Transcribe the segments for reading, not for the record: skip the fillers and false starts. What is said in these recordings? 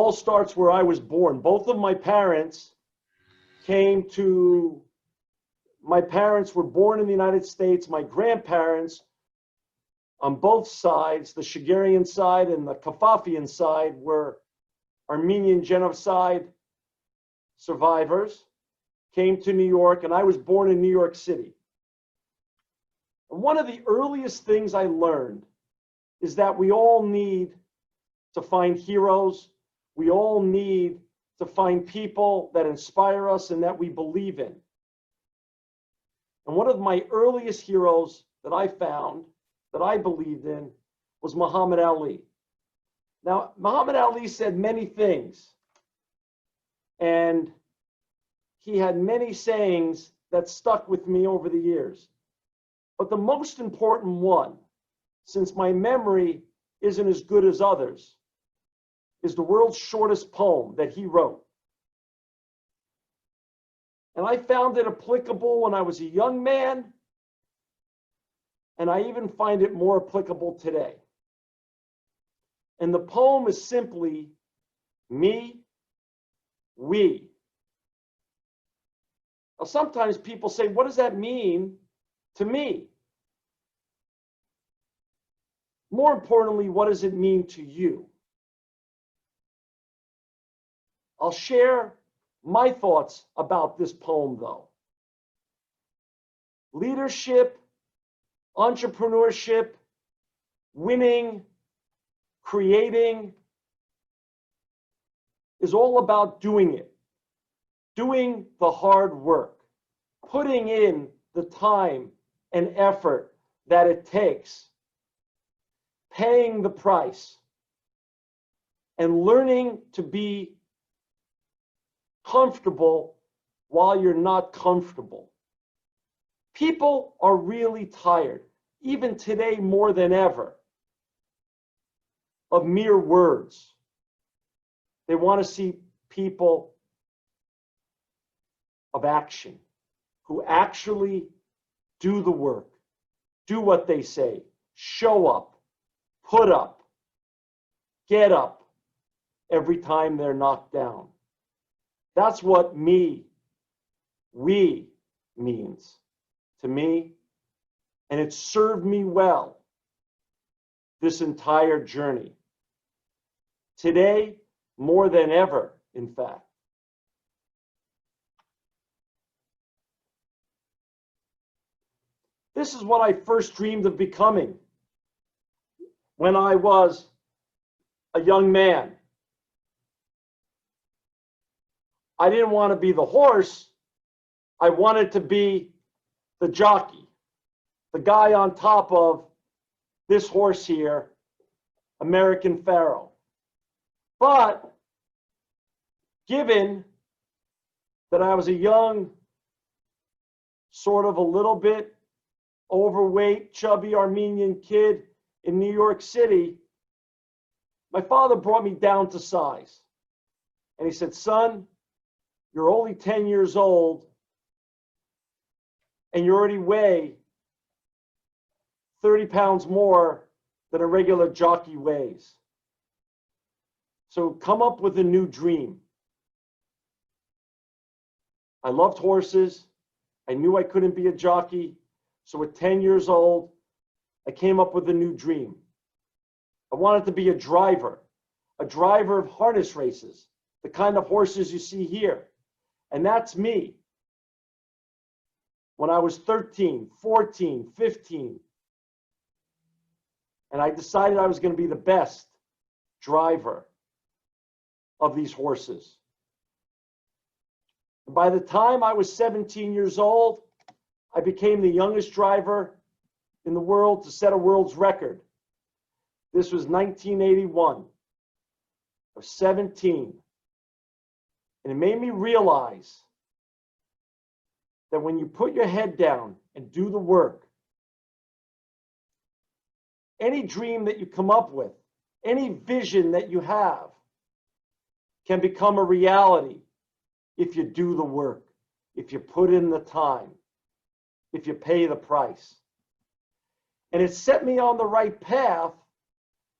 all starts where I was born. Both of my parents were born in the United States. My grandparents on both sides, the Shegerian side and the Kafafian side, were Armenian genocide survivors, came to New York, and I was born in New York City. And one of the earliest things I learned is that we all need to find heroes. We all need to find people that inspire us and that we believe in. And one of my earliest heroes that I found, that I believed in, was Muhammad Ali. Now, Muhammad Ali said many things, and he had many sayings that stuck with me over the years. But the most important one, since my memory isn't as good as others, is the world's shortest poem that he wrote. And I found it applicable when I was a young man, and I even find it more applicable today. And the poem is simply me, we. Now, sometimes people say, what does that mean to me? More importantly, what does it mean to you? I'll share my thoughts about this poem, though. Leadership, entrepreneurship, winning, creating is all about doing it. Doing the hard work, putting in the time and effort that it takes, paying the price, and learning to be comfortable while you're not comfortable. People are really tired, even today more than ever, of mere words. They want to see people of action who actually do the work, do what they say, show up, put up, get up every time they're knocked down. That's what we means to me, and it served me well this entire journey. Today, more than ever, in fact. This is what I first dreamed of becoming when I was a young man. I didn't want to be the horse. I wanted to be the jockey, the guy on top of this horse here, American Pharaoh. But given that I was a young, sort of a little bit overweight, chubby Armenian kid in New York City, my father brought me down to size. And he said, son, you're only 10 years old and you already weigh 30 pounds more than a regular jockey weighs. So come up with a new dream. I loved horses. I knew I couldn't be a jockey. So at 10 years old, I came up with a new dream. I wanted to be a driver of harness races, the kind of horses you see here. And that's me. When I was 13, 14, 15, and I decided I was going to be the best driver of these horses. And by the time I was 17 years old, I became the youngest driver in the world to set a world's record. This was 1981. I was 17. And it made me realize that when you put your head down and do the work, any dream that you come up with, any vision that you have can become a reality if you do the work, if you put in the time, if you pay the price. And it set me on the right path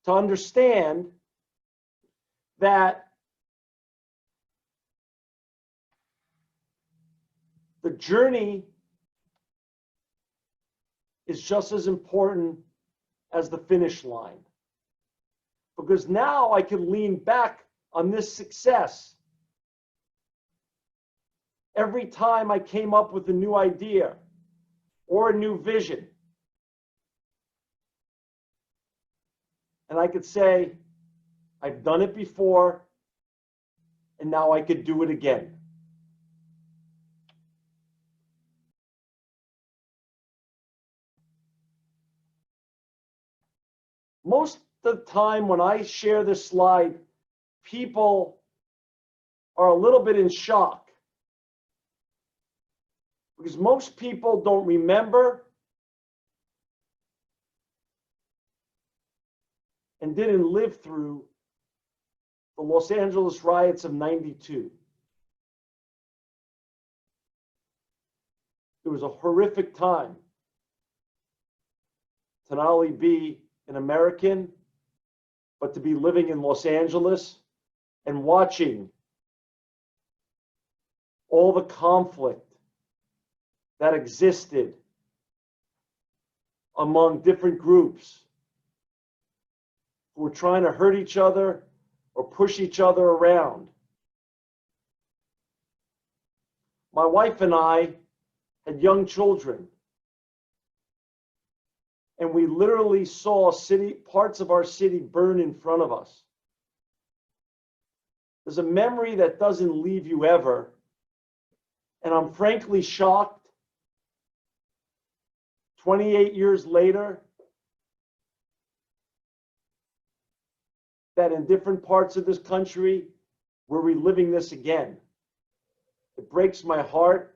to understand that the journey is just as important as the finish line. Because now I can lean back on this success. Every time I came up with a new idea or a new vision, and I could say, I've done it before, and now I could do it again. Most of the time when I share this slide, people are a little bit in shock because most people don't remember and didn't live through the Los Angeles riots of '92. It was a horrific time to not only be an American, but to be living in Los Angeles and watching all the conflict that existed among different groups who were trying to hurt each other or push each other around. My wife and I had young children, and we literally saw parts of our city burn in front of us. There's a memory that doesn't leave you ever, and I'm frankly shocked 28 years later that in different parts of this country we're reliving this again. It breaks my heart.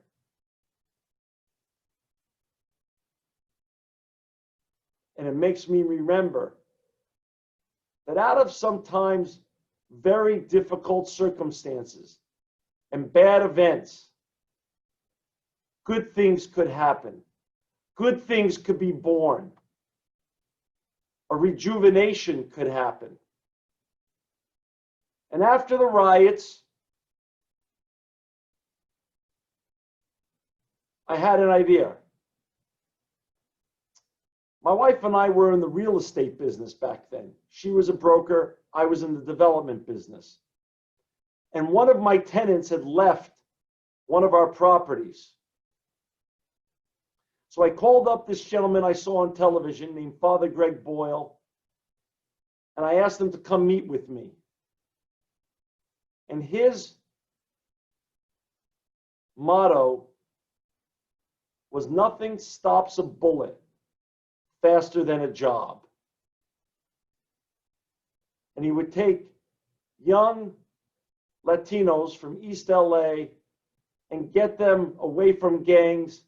And it makes me remember that out of sometimes very difficult circumstances and bad events, good things could happen. Good things could be born. A rejuvenation could happen. And after the riots, I had an idea. My wife and I were in the real estate business back then. She was a broker. I was in the development business. And one of my tenants had left one of our properties. So I called up this gentleman I saw on television named Father Greg Boyle, and I asked him to come meet with me. And his motto was, nothing stops a bullet faster than a job. And he would take young Latinos from East LA and get them away from gangs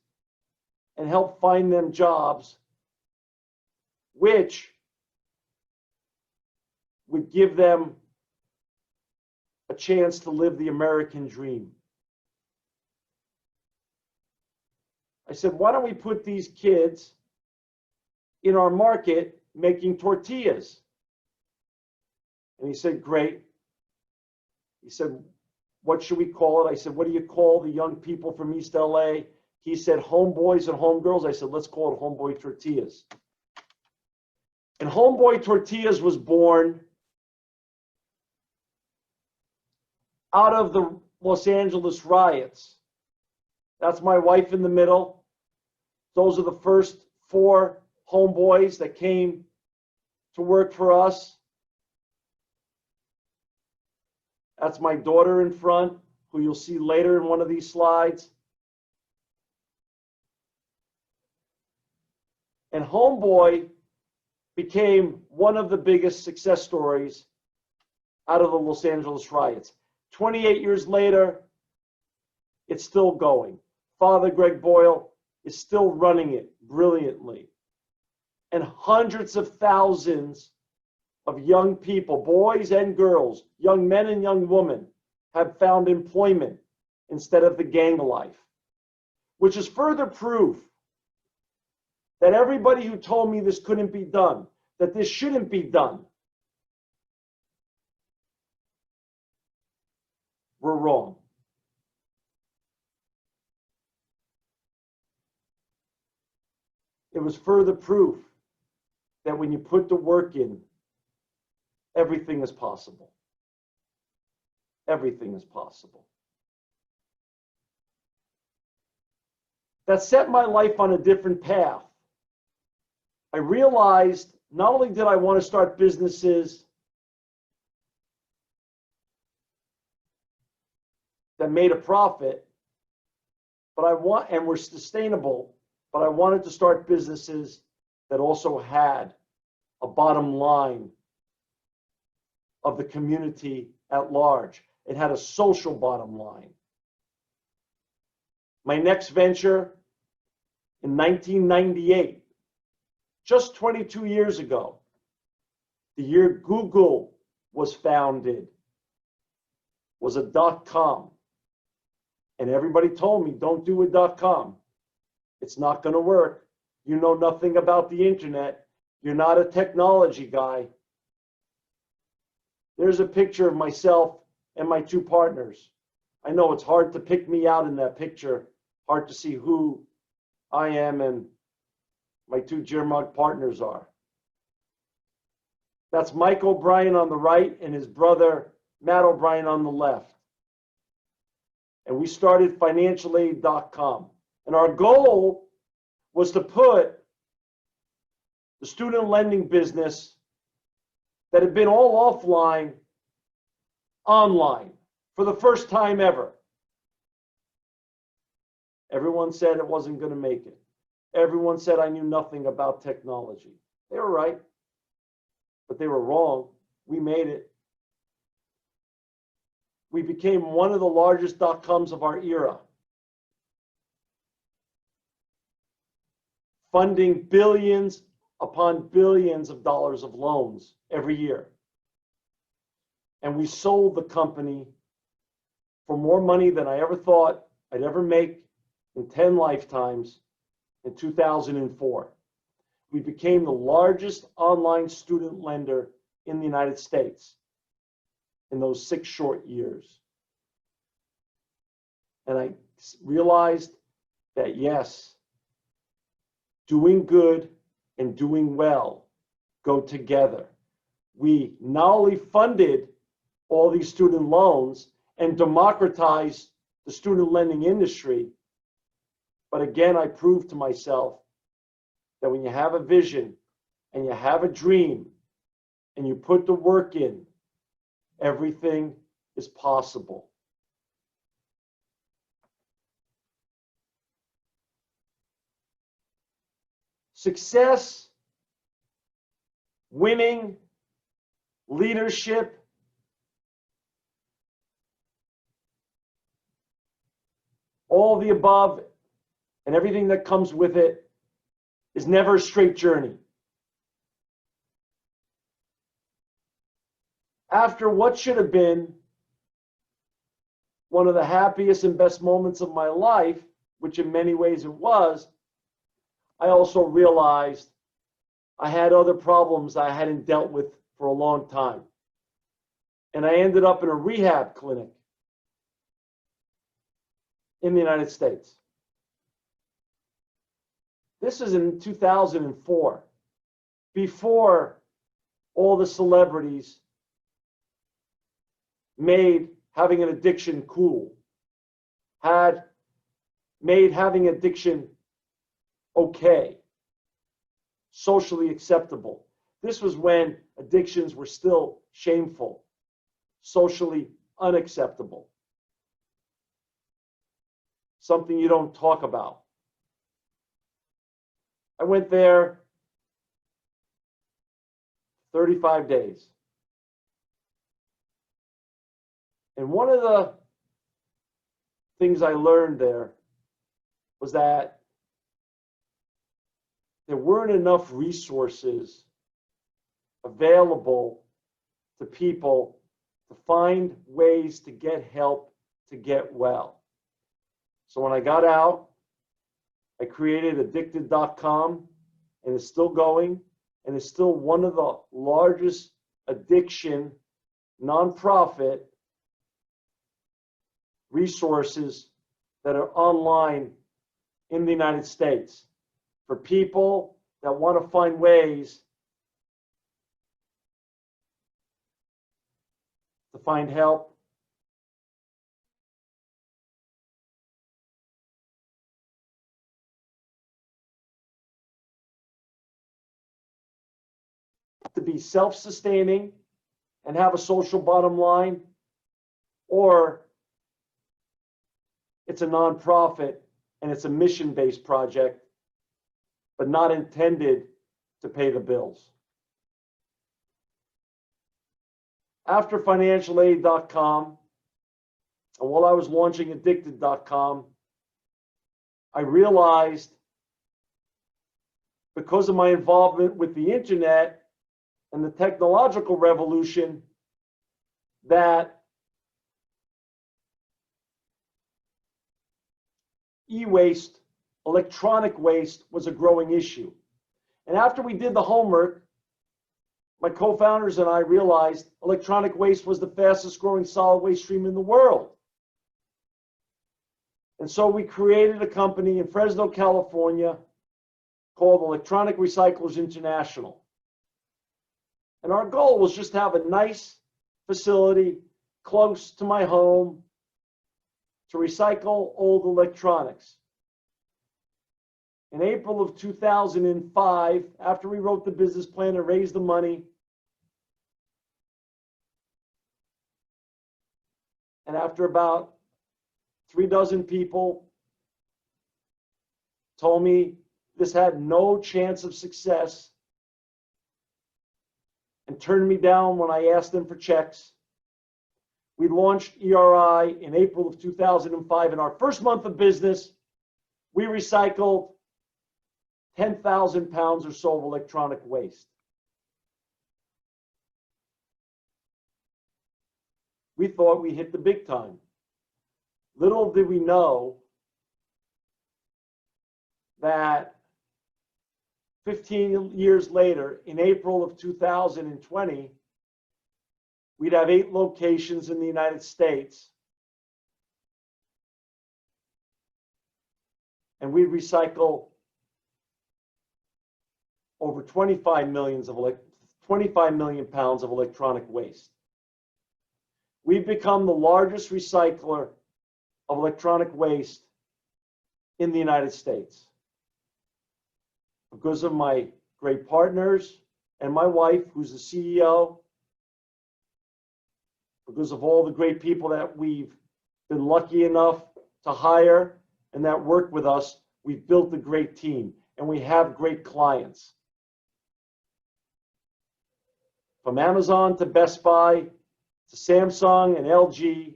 and help find them jobs, which would give them a chance to live the American dream. I said, why don't we put these kids in our market making tortillas? And he said, great. He said, what should we call it? I said, what do you call the young people from East LA? He said, homeboys and homegirls. I said, let's call it Homeboy Tortillas. And Homeboy Tortillas was born out of the Los Angeles riots. That's my wife in the middle. Those are the first 4 homeboys that came to work for us. That's my daughter in front, who you'll see later in one of these slides. And Homeboy became one of the biggest success stories out of the Los Angeles riots. 28 years later, it's still going. Father Greg Boyle is still running it brilliantly. And hundreds of thousands of young people, boys and girls, young men and young women, have found employment instead of the gang life, which is further proof that everybody who told me this couldn't be done, that this shouldn't be done, were wrong. was further proof that when you put the work in, everything is possible. Everything is possible. That set my life on a different path. I realized not only did I want to start businesses that made a profit, and were sustainable, but I wanted to start businesses that also had a bottom line of the community at large. It had a social bottom line. My next venture in 1998, just 22 years ago, the year Google was founded, was a .com. And everybody told me, don't do a .com. It's not going to work. You know nothing about the internet. You're not a technology guy. There's a picture of myself and my two partners. I know it's hard to pick me out in that picture, hard to see who I am and my two Jermug partners are. That's Mike O'Brien on the right and his brother, Matt O'Brien, on the left. And we started financialaid.com. And our goal was to put the student lending business that had been all offline online for the first time ever. Everyone said it wasn't going to make it. Everyone said I knew nothing about technology. They were right, but they were wrong. We made it. We became one of the largest .coms of our era, funding billions upon billions of dollars of loans every year. And we sold the company for more money than I ever thought I'd ever make in 10 lifetimes in 2004. We became the largest online student lender in the United States in those 6 short years. And I realized that, yes, doing good and doing well go together. We not only funded all these student loans and democratized the student lending industry, but again, I proved to myself that when you have a vision and you have a dream and you put the work in, everything is possible. Success, winning, leadership, all the above and everything that comes with it is never a straight journey. After what should have been one of the happiest and best moments of my life, which in many ways it was, I also realized I had other problems I hadn't dealt with for a long time. And I ended up in a rehab clinic in the United States. This is in 2004, before all the celebrities made having an addiction cool, had made having addiction okay, socially acceptable. This was when addictions were still shameful, socially unacceptable, something you don't talk about. I went there 35 days. And one of the things I learned there was that there weren't enough resources available to people to find ways to get help to get well. So when I got out, I created addicted.com, and it's still going, and it's still one of the largest addiction nonprofit resources that are online in the United States for people that want to find ways to find help, to be self-sustaining and have a social bottom line, or it's a nonprofit and it's a mission-based project, but not intended to pay the bills. After financialaid.com, and while I was launching addicted.com, I realized, because of my involvement with the internet and the technological revolution, that e-waste, electronic waste, was a growing issue. And after we did the homework, my co-founders and I realized electronic waste was the fastest growing solid waste stream in the world. And so we created a company in Fresno, California called Electronic Recyclers International. And our goal was just to have a nice facility close to my home to recycle old electronics. In April of 2005, after we wrote the business plan and raised the money, and after about 36 people told me this had no chance of success and turned me down when I asked them for checks, we launched ERI in April of 2005. In our first month of business, we recycled 10,000 pounds or so of electronic waste. We thought we hit the big time. Little did we know that 15 years later, in April of 2020, we'd have 8 locations in the United States, and we'd recycle over 25 million pounds of electronic waste. We've become the largest recycler of electronic waste in the United States because of my great partners and my wife, who's the CEO, because of all the great people that we've been lucky enough to hire and that work with us. We've built a great team and we have great clients. From Amazon to Best Buy to Samsung and LG,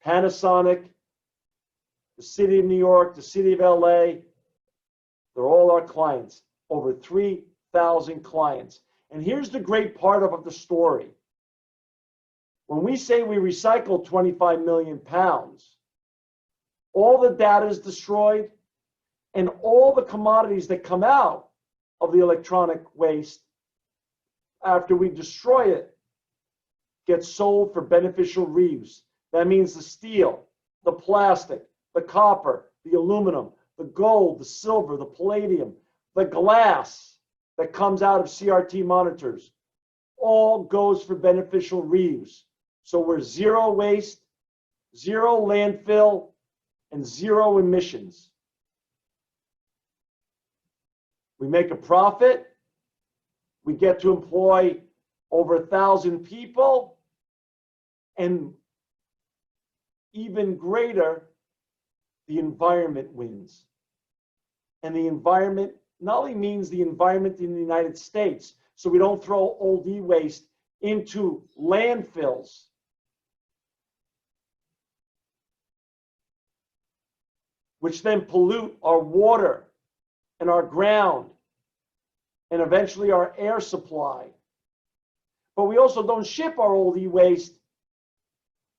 Panasonic, the City of New York, the City of LA, they're all our clients, over 3,000 clients. And here's the great part of the story. When we say we recycle 25 million pounds, all the data is destroyed and all the commodities that come out of the electronic waste after we destroy it get sold for beneficial reuse. That means the steel, the plastic, the copper, the aluminum, the gold, the silver, the palladium, the glass that comes out of CRT monitors, all goes for beneficial reuse. So we're zero waste, zero landfill, and zero emissions. We make a profit. We get to employ over 1,000 people, and even greater, the environment wins. And the environment not only means the environment in the United States, so we don't throw old e-waste into landfills. Which then pollute our water and our ground and eventually our air supply. But we also don't ship our old e-waste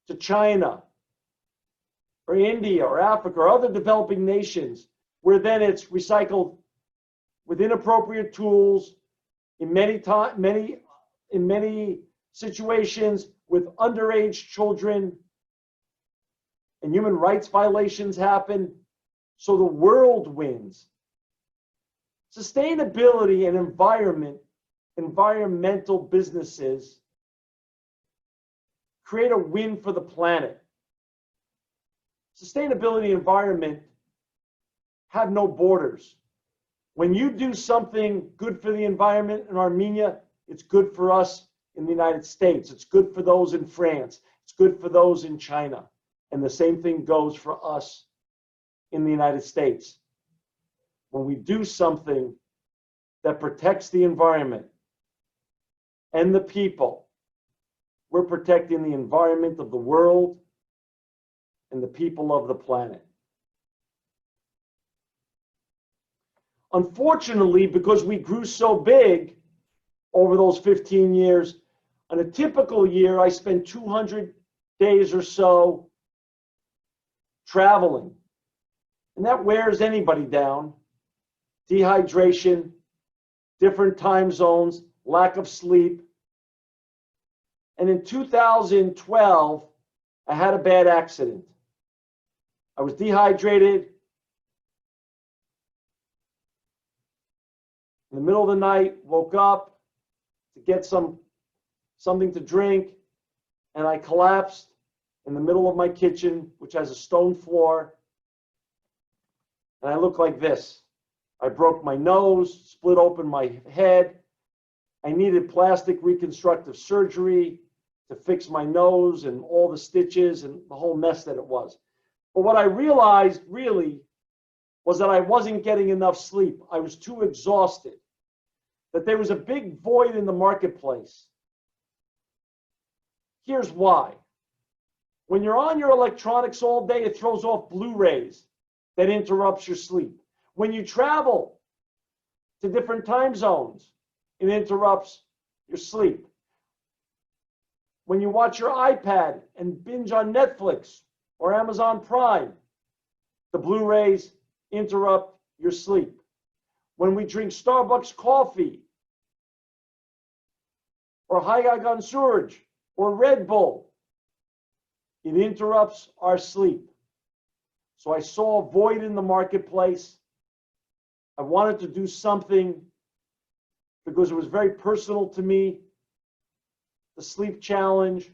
to China or India or Africa or other developing nations, where then it's recycled with inappropriate tools, in many situations with underage children, and human rights violations happen. So the world wins. Sustainability and environmental businesses create a win for the planet. Sustainability and environment have no borders. When you do something good for the environment in Armenia, it's good for us in the United States. It's good for those in France. It's good for those in China. And the same thing goes for us in the United States. When we do something that protects the environment and the people, we're protecting the environment of the world and the people of the planet. Unfortunately, because we grew so big over those 15 years, on a typical year, I spend 200 days or so traveling. And that wears anybody down. Dehydration, different time zones, lack of sleep. And in 2012, I had a bad accident. I was dehydrated. In the middle of the night, woke up to get something to drink, and I collapsed in the middle of my kitchen, which has a stone floor, and I look like this. I broke my nose, split open my head. I needed plastic reconstructive surgery to fix my nose and all the stitches and the whole mess that it was. But what I realized really was that I wasn't getting enough sleep. I was too exhausted, that there was a big void in the marketplace. Here's why. When you're on your electronics all day, it throws off blue rays that interrupts your sleep. When you travel to different time zones, it interrupts your sleep. When you watch your iPad and binge on Netflix or Amazon Prime, the blue rays interrupt your sleep. When we drink Starbucks coffee or Haygagan Surge or Red Bull, it interrupts our sleep. So I saw a void in the marketplace. I wanted to do something because it was very personal to me, the sleep challenge.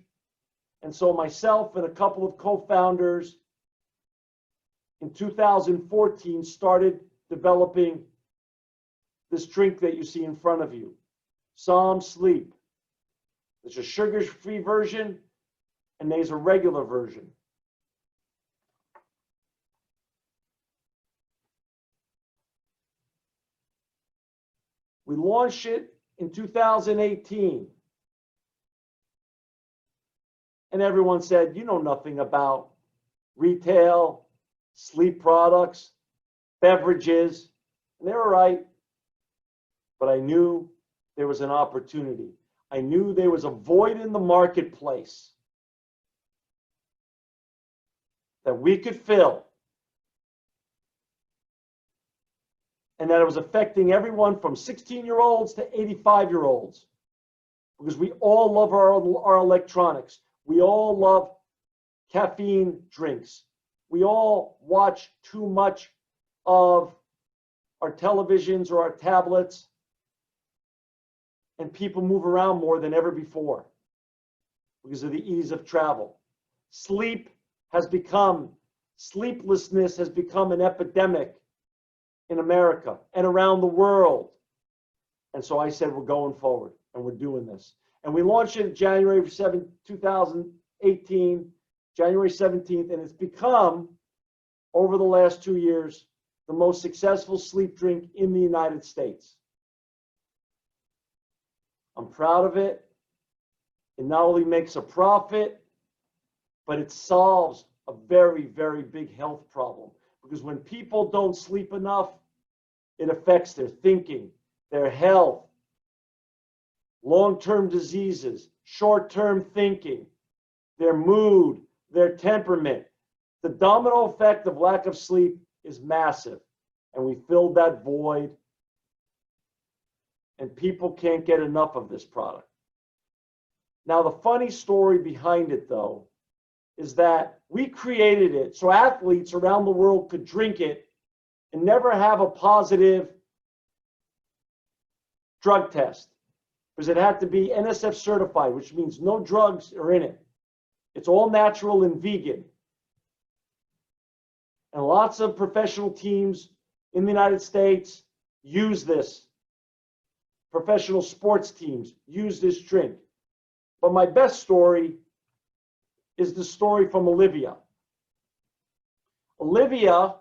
And so myself and a couple of co-founders in 2014 started developing this drink that you see in front of you, Psalm Sleep. There's a sugar-free version and there's a regular version. We launched it in 2018. And everyone said, you know nothing about retail, sleep products, beverages. And they were right. But I knew there was an opportunity. I knew there was a void in the marketplace that we could fill. And that it was affecting everyone from 16-year-olds to 85-year-olds. Because we all love our electronics. We all love caffeine drinks. We all watch too much of our televisions or our tablets. And people move around more than ever before because of the ease of travel. Sleeplessness has become an epidemic in America and around the world. And so I said, we're going forward and we're doing this. And we launched it January 7, 2018, January 17th, and it's become, over the last 2 years, the most successful sleep drink in the United States. I'm proud of it. It not only makes a profit, but it solves a very, very big health problem. Because when people don't sleep enough, it affects their thinking, their health, long-term diseases, short-term thinking, their mood, their temperament. The domino effect of lack of sleep is massive. And we filled that void. And people can't get enough of this product. Now, the funny story behind it, though, is that we created it so athletes around the world could drink it and never have a positive drug test because it had to be NSF certified, which means no drugs are in it. It's all natural and vegan. And lots of professional teams in the United States use this. Professional sports teams use this drink. But my best story is the story from Olivia. Olivia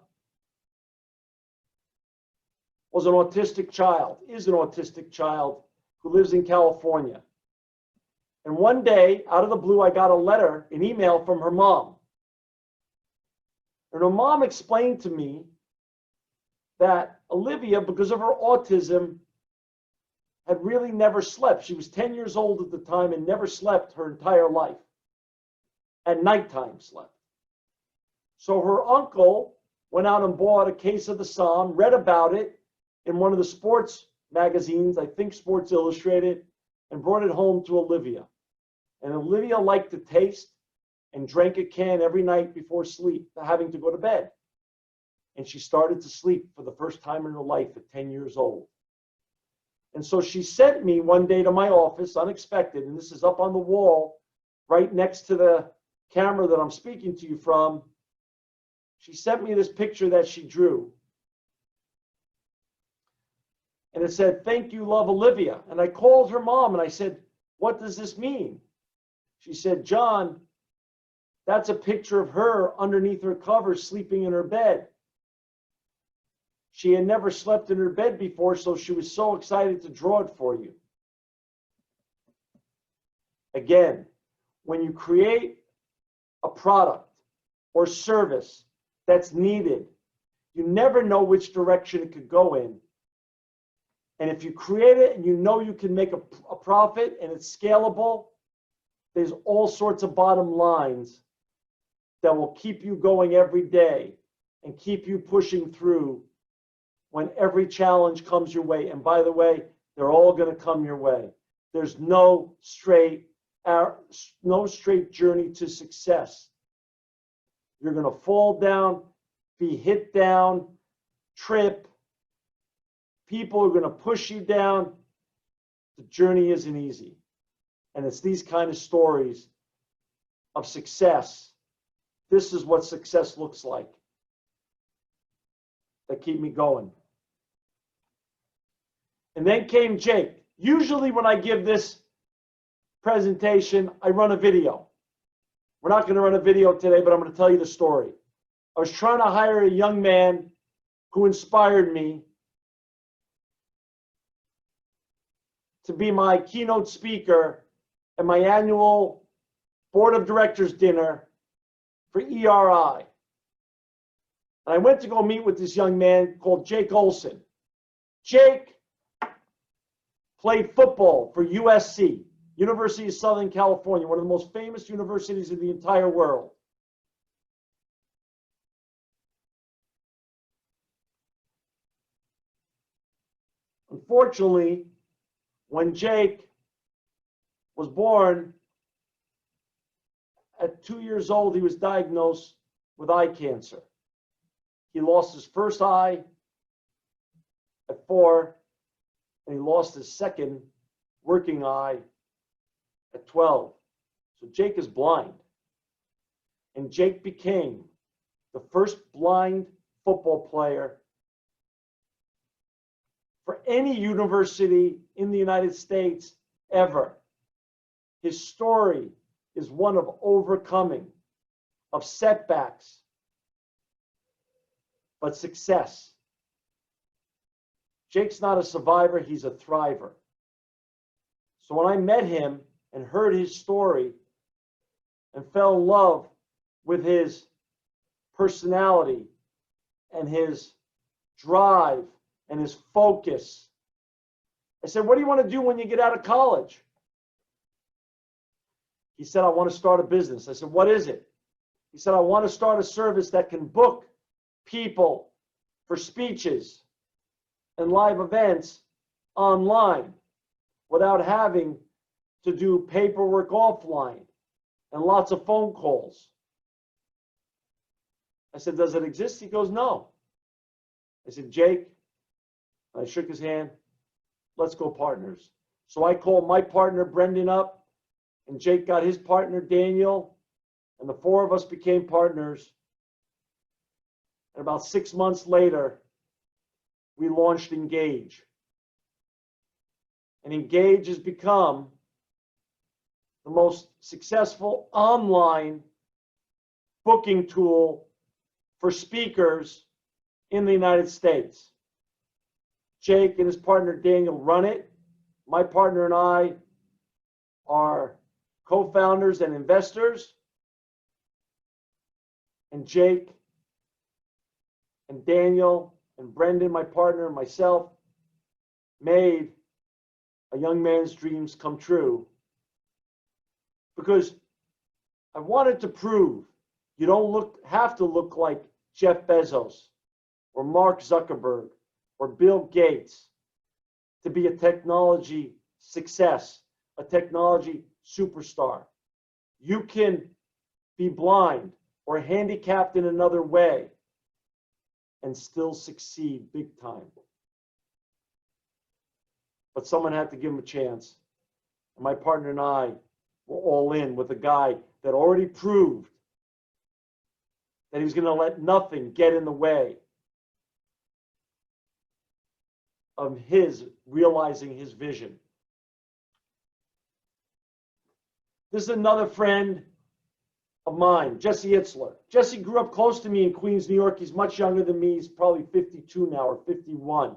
was an autistic child, is an autistic child who lives in California. And one day, out of the blue, I got a letter, an email from her mom. And her mom explained to me that Olivia, because of her autism, had really never slept. She was 10 years old at the time and never slept her entire life. At nighttime slept. So her uncle went out and bought a case of the Psalm, read about it in one of the sports magazines, I think Sports Illustrated, and brought it home to Olivia. And Olivia liked the taste and drank a can every night before sleep, having to go to bed. And she started to sleep for the first time in her life at 10 years old. And so she sent me one day to my office, unexpected, and this is up on the wall right next to the camera that I'm speaking to you from. She sent me this picture that she drew. And it said, "Thank you, love, Olivia." And I called her mom and I said, "What does this mean?" She said, "John, that's a picture of her underneath her covers sleeping in her bed. She had never slept in her bed before, so she was so excited to draw it for you." Again, when you create a product or service that's needed, you never know which direction it could go in. And if you create it and you know you can make a profit and it's scalable, there's all sorts of bottom lines that will keep you going every day and keep you pushing through when every challenge comes your way. And by the way, they're all going to come your way. There's no straight journey to success. You're going to fall down, be hit down, trip. People are going to push you down. The journey isn't easy. And it's these kind of stories of success. This is what success looks like that keep me going. And then came Jake. Usually when I give this presentation, I run a video. We're not going to run a video today, but I'm going to tell you the story. I was trying to hire a young man who inspired me to be my keynote speaker at my annual board of directors dinner for ERI. And I went to go meet with this young man called Jake Olson. Jake played football for USC, University of Southern California, one of the most famous universities in the entire world. Unfortunately, when Jake was born, at 2 years old, he was diagnosed with eye cancer. He lost his first eye at 4, and he lost his second working eye at 12. So Jake is blind. And Jake became the first blind football player for any university in the United States ever. His story is one of overcoming, of setbacks, but success. Jake's not a survivor, he's a thriver. So when I met him and heard his story and fell in love with his personality and his drive and his focus, I said, "What do you want to do when you get out of college?" He said, "I want to start a business." I said, "What is it?" He said, "I want to start a service that can book people for speeches and live events online without having to do paperwork offline and lots of phone calls." I said, "Does it exist?" He goes, "No." I said, "Jake," I shook his hand, let's go partners. So I called my partner, Brendan, up, and Jake got his partner, Daniel, and the four of us became partners. And about 6 months later, we launched Engage. And Engage has become the most successful online booking tool for speakers in the United States. Jake and his partner Daniel run it. My partner and I are co-founders and investors. And Jake and Daniel and Brendan, my partner, and myself made a young man's dreams come true. Because I wanted to prove you don't have to look like Jeff Bezos or Mark Zuckerberg or Bill Gates to be a technology success, a technology superstar. You can be blind or handicapped in another way and still succeed big time. But someone had to give him a chance. And my partner and I were all in with a guy that already proved that he was going to let nothing get in the way of his realizing his vision. This is another friend of mine, Jesse Itzler. Jesse grew up close to me in Queens, New York. He's much younger than me. He's probably 52 now or 51.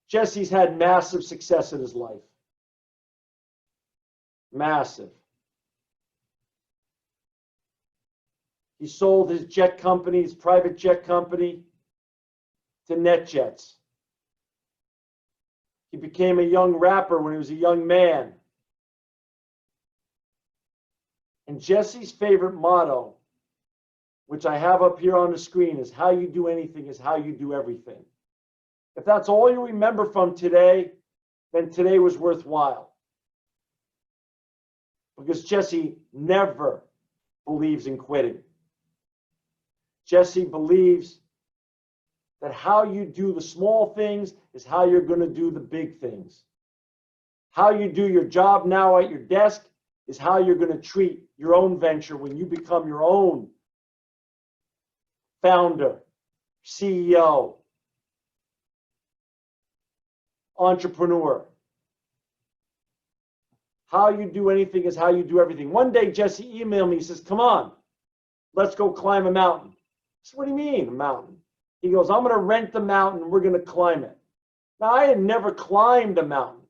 Jesse's had massive success in his life. Massive. He sold his jet company, his private jet company, to NetJets. He became a young rapper when he was a young man. And Jesse's favorite motto, which I have up here on the screen, is how you do anything is how you do everything. If that's all you remember from today, then today was worthwhile. Because Jesse never believes in quitting. Jesse believes that how you do the small things is how you're going to do the big things. How you do your job now at your desk is how you're going to treat your own venture when you become your own founder, CEO, entrepreneur. How you do anything is how you do everything. One day, Jesse emailed me. He says, come on, let's go climb a mountain. I said, what do you mean, a mountain? He goes, I'm going to rent the mountain. We're going to climb it. Now, I had never climbed a mountain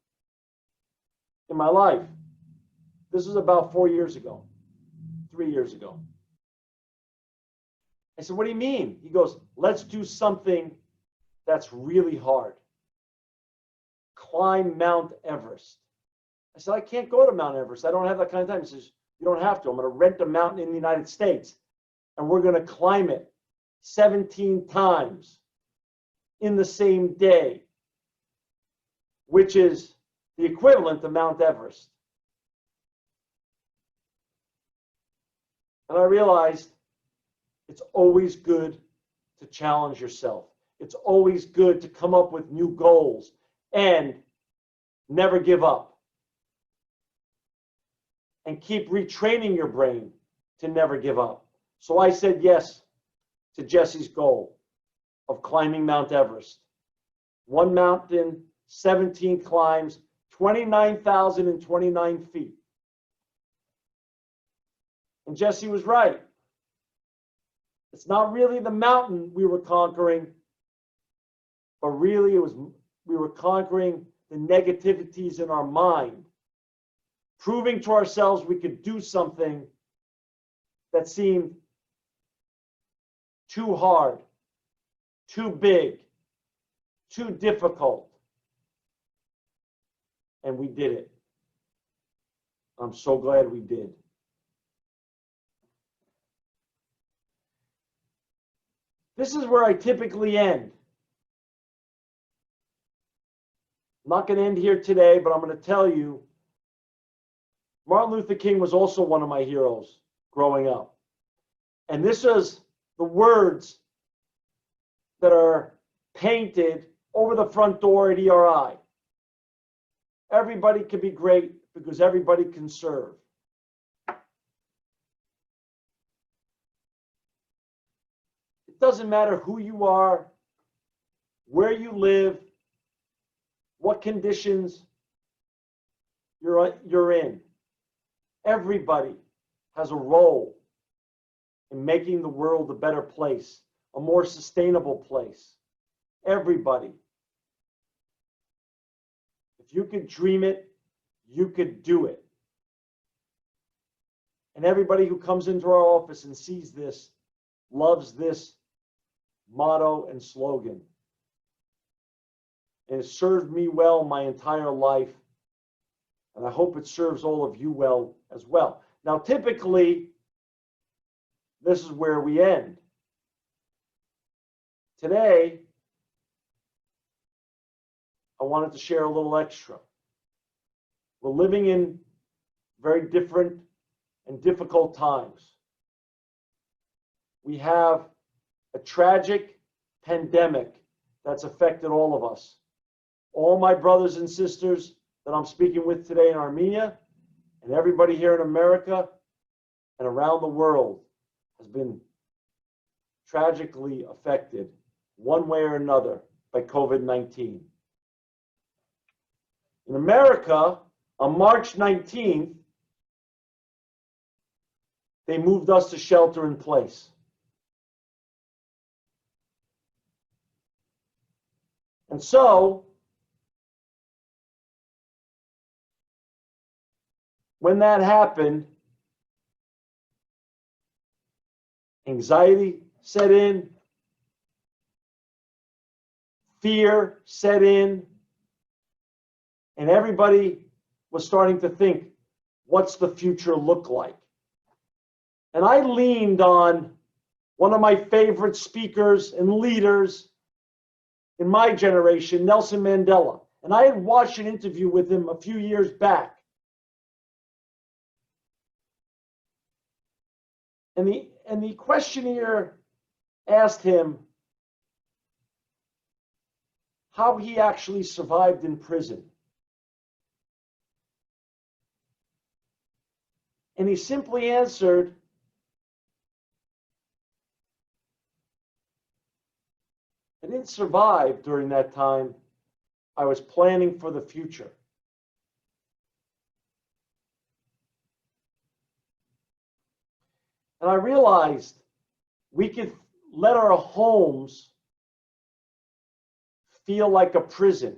in my life. This was about 4 years ago, 3 years ago. I said, what do you mean? He goes, let's do something that's really hard. Climb Mount Everest. I said, I can't go to Mount Everest. I don't have that kind of time. He says, you don't have to. I'm going to rent a mountain in the United States, and we're going to climb it 17 times in the same day, which is the equivalent to Mount Everest. And I realized it's always good to challenge yourself. It's always good to come up with new goals and never give up. And keep retraining your brain to never give up. So I said yes to Jesse's goal of climbing Mount Everest. One mountain, 17 climbs, 29,029 feet. And Jesse was right. It's not really the mountain we were conquering, but really we were conquering the negativities in our mind, proving to ourselves we could do something that seemed too hard, too big, too difficult. And we did it. I'm so glad we did. This is where I typically end. I'm not going to end here today, but I'm going to tell you, Martin Luther King was also one of my heroes growing up. And this is the words that are painted over the front door at ERI. Everybody can be great because everybody can serve. It doesn't matter who you are, where you live, what conditions you're in. Everybody has a role in making the world a better place, a more sustainable place. Everybody. If you could dream it, you could do it. And everybody who comes into our office and sees this loves this motto and slogan. And it served me well my entire life. And I hope it serves all of you well as well. Now, typically, this is where we end. Today, I wanted to share a little extra. We're living in very different and difficult times. We have a tragic pandemic that's affected all of us. All my brothers and sisters that I'm speaking with today in Armenia, and everybody here in America and around the world has been tragically affected one way or another by COVID-19. In America, on March 19th, they moved us to shelter in place. And so, when that happened, anxiety set in, fear set in, and everybody was starting to think, what's the future look like? And I leaned on one of my favorite speakers and leaders in my generation, Nelson Mandela. And I had watched an interview with him a few years back. And the questionnaire asked him how he actually survived in prison. And he simply answered, I didn't survive during that time. I was planning for the future. And I realized we could let our homes feel like a prison.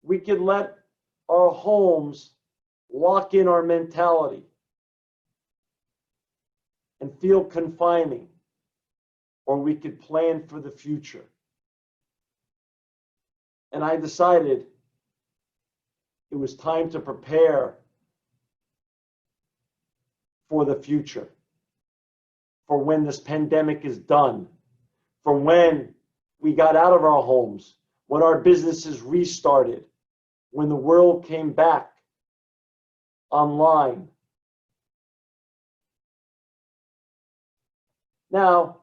We could let our homes lock in our mentality and feel confining, or we could plan for the future. And I decided it was time to prepare for the future, for when this pandemic is done, for when we got out of our homes, when our businesses restarted, when the world came back online. Now,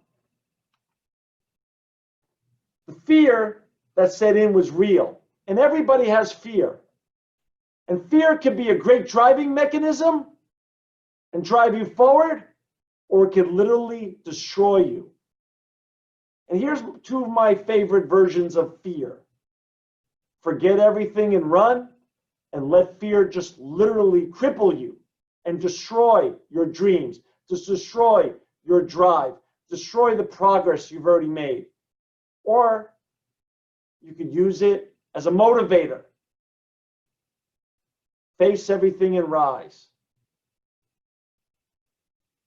the fear that set in was real, and everybody has fear. And fear can be a great driving mechanism and drive you forward, or it can literally destroy you. And here's two of my favorite versions of fear. Forget everything and run, and let fear just literally cripple you and destroy your dreams, just destroy your drive, destroy the progress you've already made. Or you could use it as a motivator. Face everything and rise.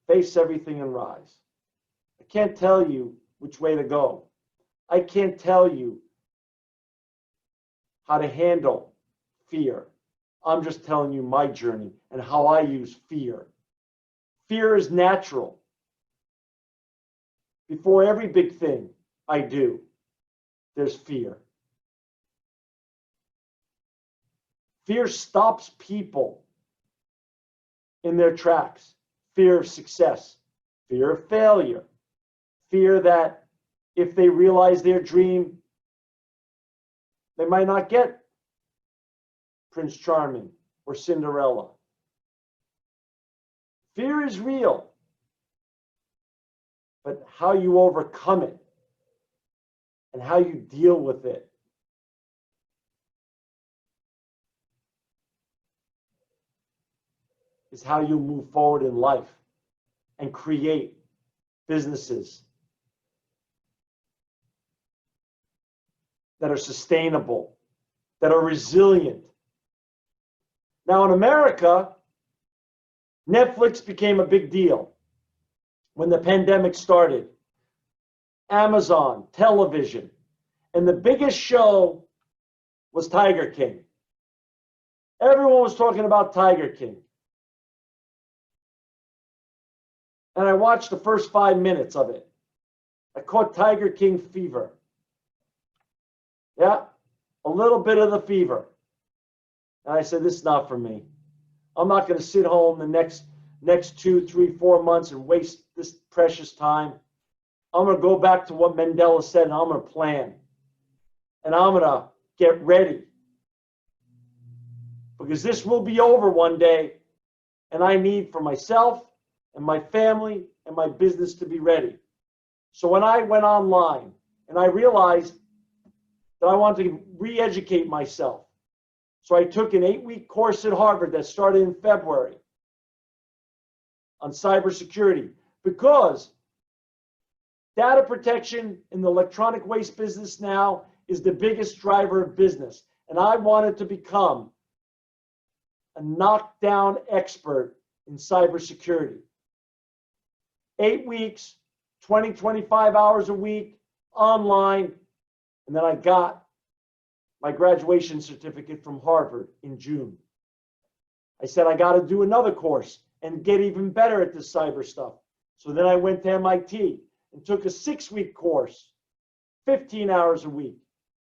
Face everything and rise. I can't tell you which way to go. I can't tell you how to handle fear. I'm just telling you my journey and how I use fear. Fear is natural. Before every big thing I do, there's fear. Fear stops people in their tracks. Fear of success, fear of failure, fear that if they realize their dream, they might not get Prince Charming or Cinderella. Fear is real, but how you overcome it and how you deal with it is how you move forward in life and create businesses that are sustainable, that are resilient. Now in America, Netflix became a big deal when the pandemic started. Amazon, television, and the biggest show was Tiger King. Everyone was talking about Tiger King. And I watched the first 5 minutes of it. I caught Tiger King fever. Yeah, a little bit of the fever. And I said, this is not for me. I'm not going to sit home the next 2, 3, 4 months and waste this precious time. I'm going to go back to what Mandela said, and I'm going to plan. And I'm going to get ready. Because this will be over one day, and I need for myself and my family and my business to be ready. So when I went online and I realized that I wanted to re-educate myself, so I took an 8-week course at Harvard that started in February on cybersecurity, because data protection in the electronic waste business now is the biggest driver of business. And I wanted to become a knockdown expert in cybersecurity. 8 weeks, 20, 25 hours a week, online, and then I got my graduation certificate from Harvard in June. I said, I got to do another course and get even better at this cyber stuff. So then I went to MIT and took a 6-week course, 15 hours a week,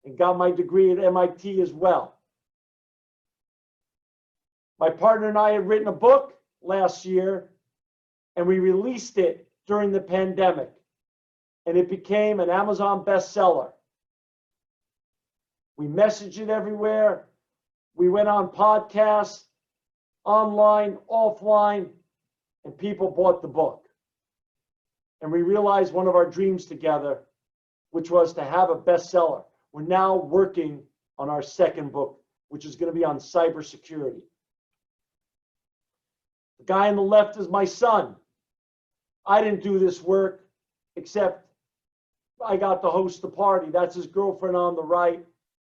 and got my degree at MIT as well. My partner and I had written a book last year, and we released it during the pandemic, and it became an Amazon bestseller. We messaged it everywhere. We went on podcasts, online, offline, and people bought the book. And we realized one of our dreams together, which was to have a bestseller. We're now working on our second book, which is going to be on cybersecurity. The guy on the left is my son. I didn't do this work, except I got to host the party. That's his girlfriend on the right.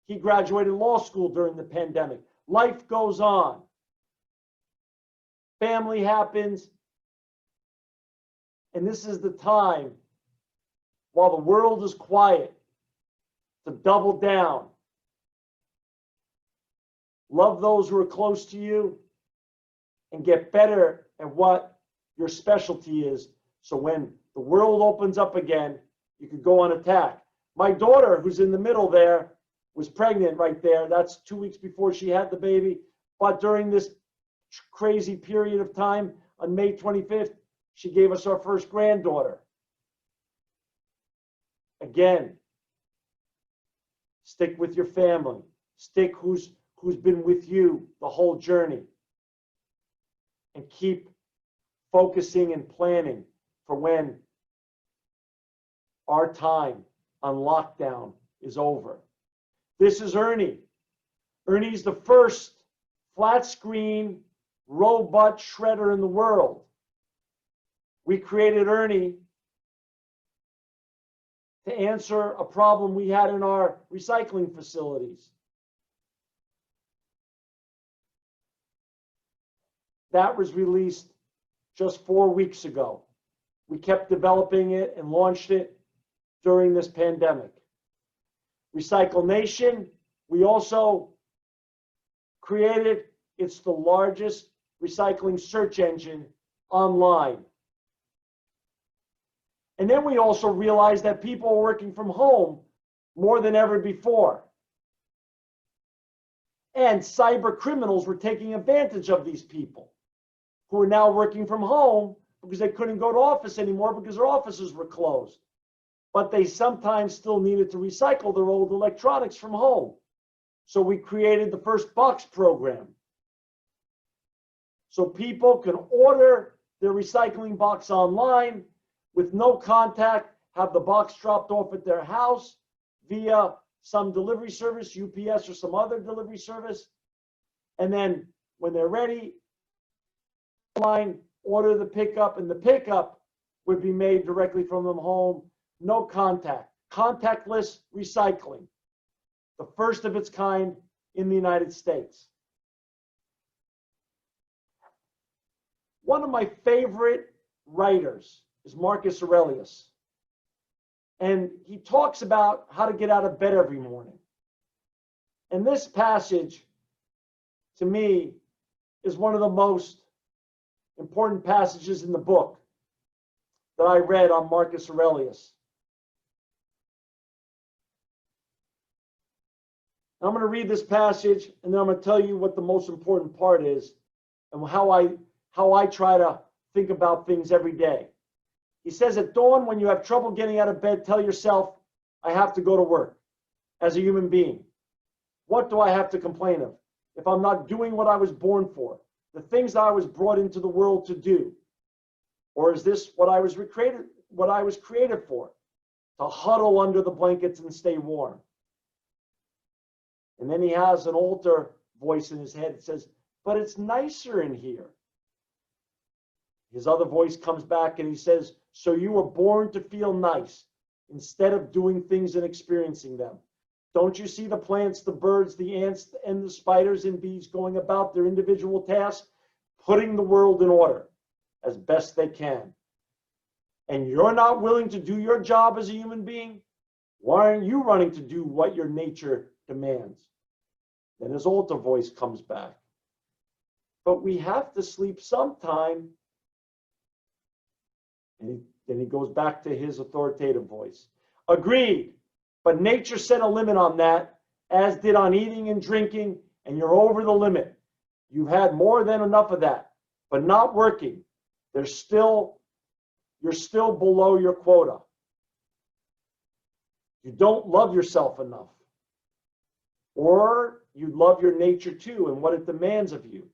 He graduated law school during the pandemic. Life goes on. Family happens. And this is the time, while the world is quiet, to double down. Love those who are close to you and get better at what your specialty is. So when the world opens up again, you can go on attack. My daughter, who's in the middle there, was pregnant right there. That's 2 weeks before she had the baby. But during this crazy period of time, on May 25th, she gave us our first granddaughter. Again, stick with your family. Stick who's been with you the whole journey. And keep focusing and planning for when our time on lockdown is over. This is Ernie. Ernie's the first flat screen robot shredder in the world. We created Ernie to answer a problem we had in our recycling facilities. That was released just 4 weeks ago. We kept developing it and launched it during this pandemic. Recycle Nation, we also created. It's the largest recycling search engine online. And then we also realized that people are working from home more than ever before. And cyber criminals were taking advantage of these people who are now working from home because they couldn't go to office anymore because their offices were closed. but they sometimes still needed to recycle their old electronics from home. So we created the first box program. So people can order their recycling box online with no contact, have the box dropped off at their house via some delivery service, UPS or some other delivery service. And then when they're ready, online, order the pickup, and the pickup would be made directly from them home. No contact, contactless recycling. The first of its kind in the United States. One of my favorite writers is Marcus Aurelius. And he talks about how to get out of bed every morning. And this passage, to me, is one of the most important passages in the book that I read on Marcus Aurelius. I'm going to read this passage, and then I'm going to tell you what the most important part is and how I try to think about things every day. He says, at dawn, when you have trouble getting out of bed, tell yourself, I have to go to work as a human being. What do I have to complain of if I'm not doing what I was born for, the things that I was brought into the world to do? Or is this what I was created for? To huddle under the blankets and stay warm. And then he has an altar voice in his head that says, but it's nicer in here. His other voice comes back and he says, so you were born to feel nice instead of doing things and experiencing them. Don't you see the plants, the birds, the ants, and the spiders and bees going about their individual tasks, putting the world in order as best they can? And you're not willing to do your job as a human being? Why aren't you running to do what your nature demands? Then his altar voice comes back. But we have to sleep sometime. And then he goes back to his authoritative voice. Agreed, but nature set a limit on that, as did on eating and drinking, and you're over the limit. You've had more than enough of that, but not working. You're still below your quota. You don't love yourself enough. Or you love your nature too and what it demands of you.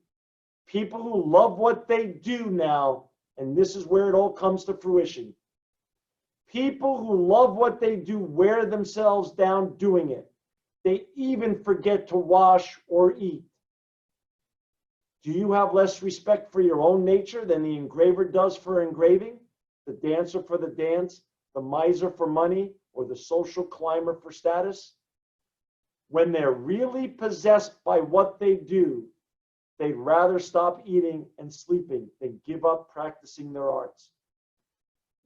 People who love what they do now, and this is where it all comes to fruition. People who love what they do wear themselves down doing it. They even forget to wash or eat. Do you have less respect for your own nature than the engraver does for engraving, the dancer for the dance, the miser for money, or the social climber for status? When they're really possessed by what they do, they'd rather stop eating and sleeping than give up practicing their arts.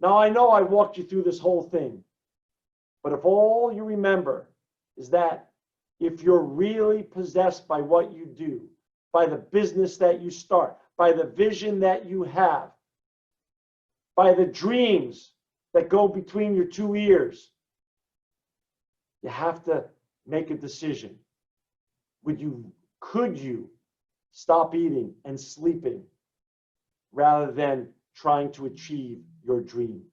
Now, I know I walked you through this whole thing, but if all you remember is that if you're really possessed by what you do, by the business that you start, by the vision that you have, by the dreams that go between your two ears, you have to make a decision. Could you stop eating and sleeping rather than trying to achieve your dream?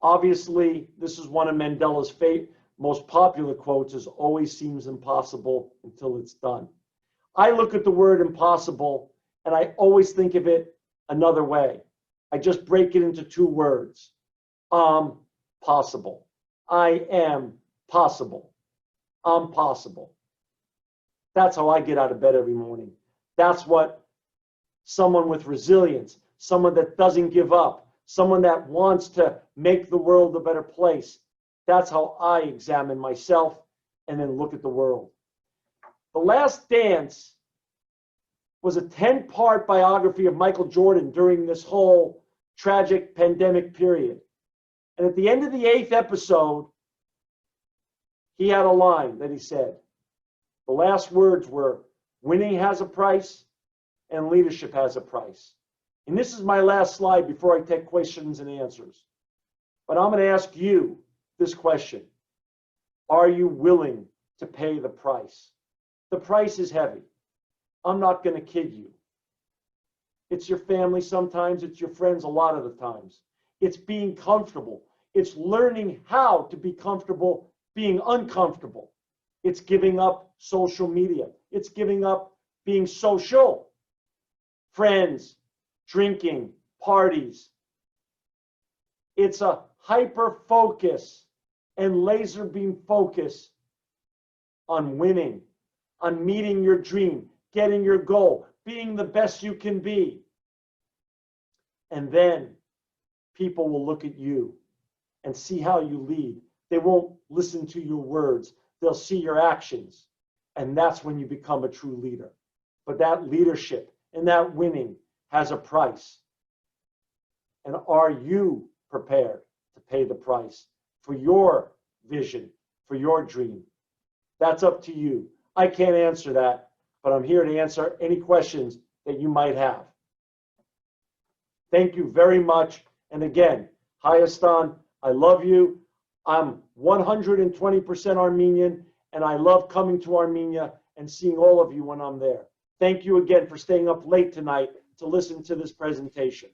Obviously, this is one of Mandela's most popular quotes, is always seems impossible until it's done. I look at the word impossible and I always think of it another way. I just break it into two words. Possible. I am possible. I'm possible. That's how I get out of bed every morning. That's what someone with resilience, someone that doesn't give up, someone that wants to make the world a better place. That's how I examine myself and then look at the world. The Last Dance was a 10-part biography of Michael Jordan during this whole tragic pandemic period. And at the end of the 8th episode, he had a line that he said. The last words were, winning has a price and leadership has a price. And this is my last slide before I take questions and answers. But I'm going to ask you this question. Are you willing to pay the price? The price is heavy. I'm not going to kid you. It's your family sometimes, it's your friends a lot of the times. It's being comfortable. It's learning how to be comfortable being uncomfortable. It's giving up social media. It's giving up being social. Friends, drinking, parties. It's a hyper focus and laser beam focus on winning, on meeting your dream, getting your goal, being the best you can be. And then people will look at you and see how you lead. They won't listen to your words. They'll see your actions. And that's when you become a true leader. But that leadership and that winning has a price. And are you prepared to pay the price for your vision, for your dream? That's up to you. I can't answer that, but I'm here to answer any questions that you might have. Thank you very much. And again, Hayastan, I love you. I'm 120% Armenian, and I love coming to Armenia and seeing all of you when I'm there. Thank you again for staying up late tonight to listen to this presentation.